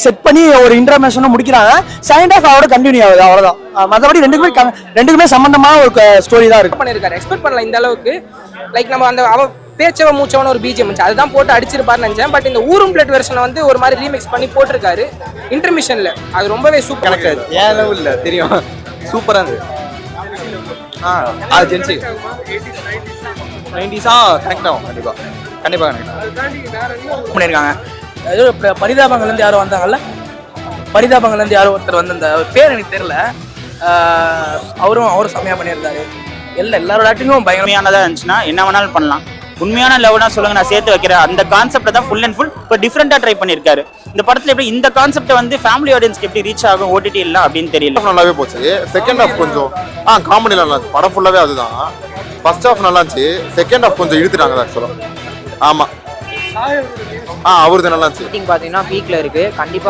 Set பண்ணி ஒரு இன்டர்மேஷனும் முடிக்கிறாங்க. செகண்ட் ஹாஃப் அவரோட கண்டினியூ ஆகுது, அவ்வளவுதான். மற்றபடி ரெண்டுக்குமே சம்பந்தமா ஒரு ஸ்டோரி தான் இருக்கு. பண்ணிருக்காரு, எக்ஸ்பெக்ட் பண்ணல இந்த அளவுக்கு. லைக் நம்ம அந்த அவ பேச்சவ மூச்சவன ஒரு பிஜிஎம் இருந்துச்சு, அதுதான் போட்டு அடிச்சிருப்பாருன்னு நினைச்சேன். பட் இந்த ஊரும் பிளேட் வெர்ஷனை வந்து ஒரு மாதிரி ரீமிக்ஸ் பண்ணி போட்டிருக்காரு இன்டர்மிஷன்ல. அது ரொம்பவே சூப்பர். எனக்கு ஏன் லெவல் இல்ல தெரியும், சூப்பரா இருந்தது. அது ஜென்சி 90s கனெக்ட் ஆகும். கண்டிப்பா கண்டிப்பா கனெக்ட் பண்ணிருக்காங்க. ஏதோ பரிதாபங்கள்லேருந்து யாரும் வந்தாங்கல்ல, பரிதாபங்கள்லேருந்து யாரும் ஒருத்தர் வந்து அந்த பேர் எனக்கு தெரியல, அவரும் செம்மையாக பண்ணியிருந்தாரு. எல்லாரோட ஆக்டிங்கும் பயங்கரமானதாக இருந்துச்சுன்னா என்ன வேணாலும் பண்ணலாம். உண்மையான லவ்னா சொல்லுங்க, நான் சேர்த்து வைக்கிறேன். அந்த கான்செப்டை தான் ஃபுல் அண்ட் ஃபுல் இப்போ டிஃப்ரெண்டாக ட்ரை பண்ணியிருக்காரு. இந்த படத்தில் எப்படி இந்த கான்செப்டை வந்து ஃபேமிலி ஆடியன்ஸ்க்கு எப்படி ரீச் ஆகும் ஓடிடி இல்லை அப்படின்னு தெரியல. நல்லாவே போச்சு. செகண்ட் ஹாஃப் கொஞ்சம் காமெடி நல்லா இருந்துச்சு. படம் ஃபுல்லாவே அதுதான். ஃபர்ஸ்ட் ஹாஃப் நல்லா இருந்துச்சு, செகண்ட் ஹாஃப் கொஞ்சம் இழுத்துட்டாங்க ஆக்சுவலாக. ஆமா அவருது நல்லா இருந்துச்சு. பார்த்தீங்கன்னா பீக்ல இருக்கு கண்டிப்பா.